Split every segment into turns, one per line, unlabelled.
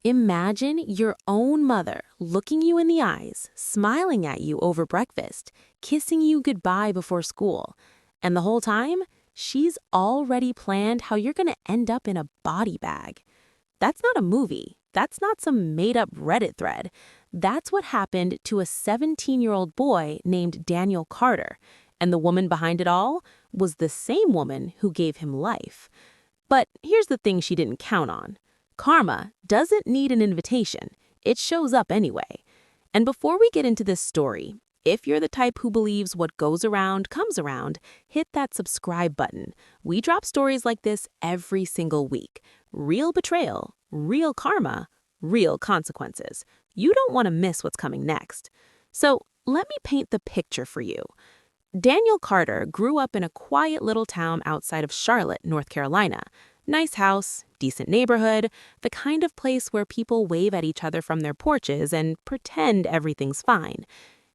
Imagine your own mother looking you in the eyes, smiling at you over breakfast, kissing you goodbye before school. And the whole time, she's already planned how you're going to end up in a body bag. That's not a movie. That's not some made-up Reddit thread. That's what happened to a 17-year-old boy named Daniel Carter. And the woman behind it all was the same woman who gave him life. But here's the thing she didn't count on. Karma doesn't need an invitation. It shows up anyway. And before we get into this story, if you're the type who believes what goes around comes around, hit that subscribe button. We drop stories like this every single week. Real betrayal, real karma, real consequences. You don't want to miss what's coming next. So let me paint the picture for you. Daniel Carter grew up in a quiet little town outside of Charlotte, North Carolina. Nice house, decent neighborhood, the kind of place where people wave at each other from their porches and pretend everything's fine.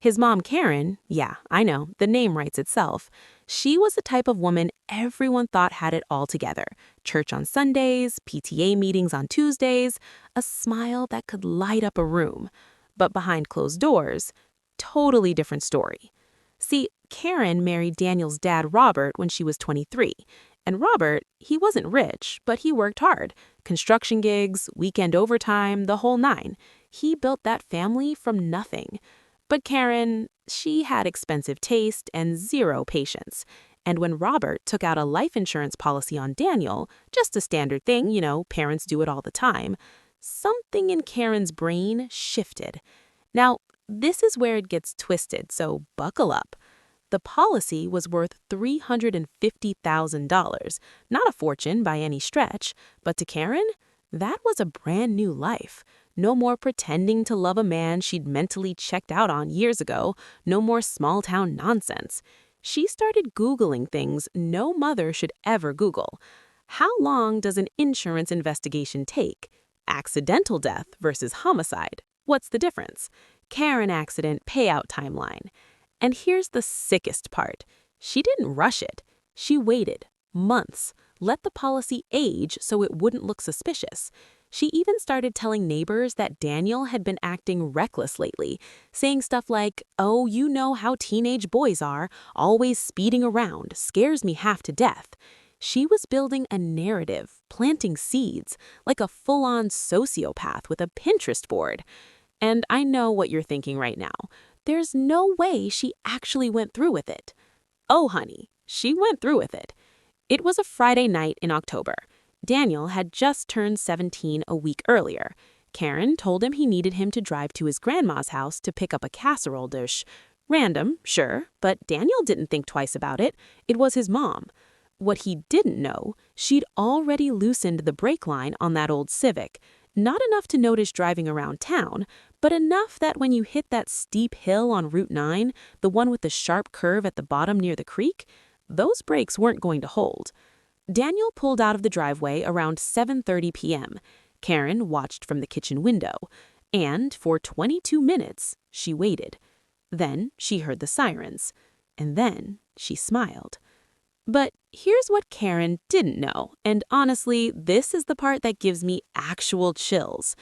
His mom, Karen, yeah, I know, the name writes itself. She was the type of woman everyone thought had it all together. Church on Sundays, PTA meetings on Tuesdays, a smile that could light up a room. But behind closed doors, totally different story. See, Karen married Daniel's dad, Robert, when she was 23. And Robert, he wasn't rich, but he worked hard. Construction gigs, weekend overtime, the whole nine. He built that family from nothing. But Karen, she had expensive taste and zero patience. And when Robert took out a life insurance policy on Daniel, just a standard thing, parents do it all the time, something in Karen's brain shifted. Now, this is where it gets twisted, so buckle up. The policy was worth $350,000, not a fortune by any stretch, but to Karen, that was a brand new life. No more pretending to love a man she'd mentally checked out on years ago, no more small-town nonsense. She started Googling things no mother should ever Google. How long does an insurance investigation take? Accidental death versus homicide. What's the difference? Karen accident payout timeline. And here's the sickest part. She didn't rush it. She waited months, let the policy age so it wouldn't look suspicious. She even started telling neighbors that Daniel had been acting reckless lately, saying stuff like, "Oh, you know how teenage boys are, always speeding around, scares me half to death." She was building a narrative, planting seeds, like a full-on sociopath with a Pinterest board. And I know what you're thinking right now. There's no way she actually went through with it. Oh, honey, she went through with it. It was a Friday night in October. Daniel had just turned 17 a week earlier. Karen told him he needed him to drive to his grandma's house to pick up a casserole dish. Random, sure, but Daniel didn't think twice about it. It was his mom. What he didn't know, she'd already loosened the brake line on that old Civic. Not enough to notice driving around town, but enough that when you hit that steep hill on Route 9, the one with the sharp curve at the bottom near the creek, those brakes weren't going to hold. Daniel pulled out of the driveway around 7:30 p.m. Karen watched from the kitchen window, and for 22 minutes, she waited. Then she heard the sirens, and then she smiled. But here's what Karen didn't know, and honestly, this is the part that gives me actual chills.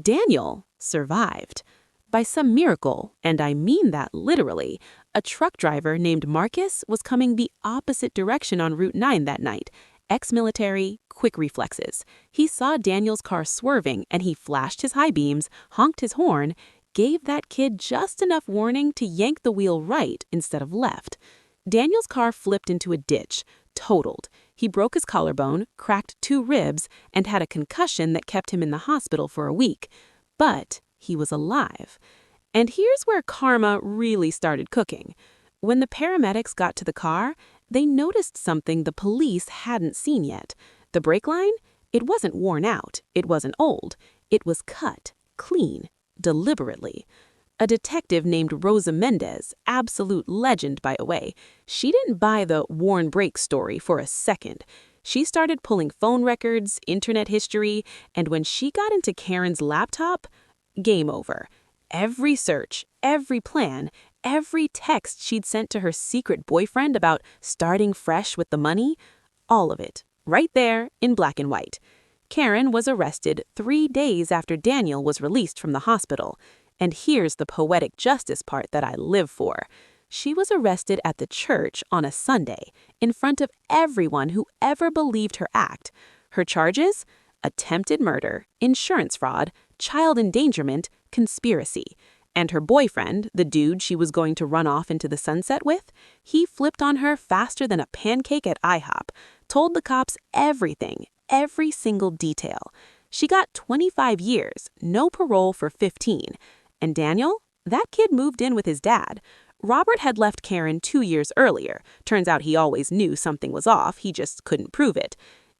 Daniel survived. By some miracle, and I mean that literally, a truck driver named Marcus was coming the opposite direction on Route 9 that night. Ex-military, quick reflexes. He saw Daniel's car swerving, and he flashed his high beams, honked his horn, gave that kid just enough warning to yank the wheel right instead of left. Daniel's car flipped into a ditch, totaled. He broke his collarbone, cracked 2 ribs, and had a concussion that kept him in the hospital for a week. But he was alive. And here's where karma really started cooking. When the paramedics got to the car, they noticed something the police hadn't seen yet. The brake line? It wasn't worn out. It wasn't old. It was cut, clean, deliberately. A detective named Rosa Mendez, absolute legend by the way, she didn't buy the worn brake story for a second. She started pulling phone records, internet history, and when she got into Karen's laptop, game over. Every search, every plan, every text she'd sent to her secret boyfriend about starting fresh with the money, all of it, right there in black and white. Karen was arrested 3 days after Daniel was released from the hospital. And here's the poetic justice part that I live for. She was arrested at the church on a Sunday, in front of everyone who ever believed her act. Her charges? Attempted murder, insurance fraud, child endangerment, conspiracy. And her boyfriend, the dude she was going to run off into the sunset with, he flipped on her faster than a pancake at IHOP, told the cops everything, every single detail. She got 25 years, no parole for 15. And Daniel? That kid moved in with his dad. Robert had left Karen 2 years earlier. Turns out he always knew something was off, he just couldn't prove it.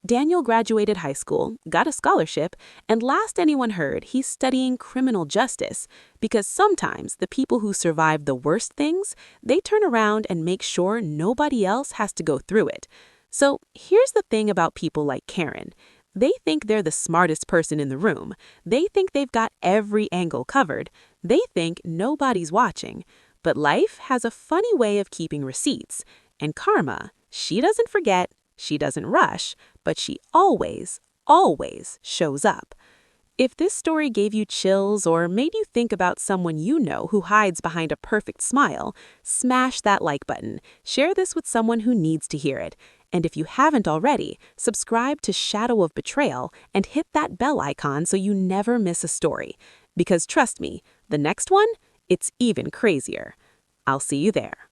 Daniel graduated high school, got a scholarship, and last anyone heard, he's studying criminal justice. Because sometimes the people who survive the worst things, they turn around and make sure nobody else has to go through it. So here's the thing about people like Karen. They think they're the smartest person in the room. They think they've got every angle covered. They think nobody's watching. But life has a funny way of keeping receipts. And karma, she doesn't forget, she doesn't rush, but she always, always shows up. If this story gave you chills or made you think about someone you know who hides behind a perfect smile, smash that like button. Share this with someone who needs to hear it. And if you haven't already, subscribe to Shadow of Betrayal and hit that bell icon so you never miss a story. Because trust me, the next one, it's even crazier. I'll see you there.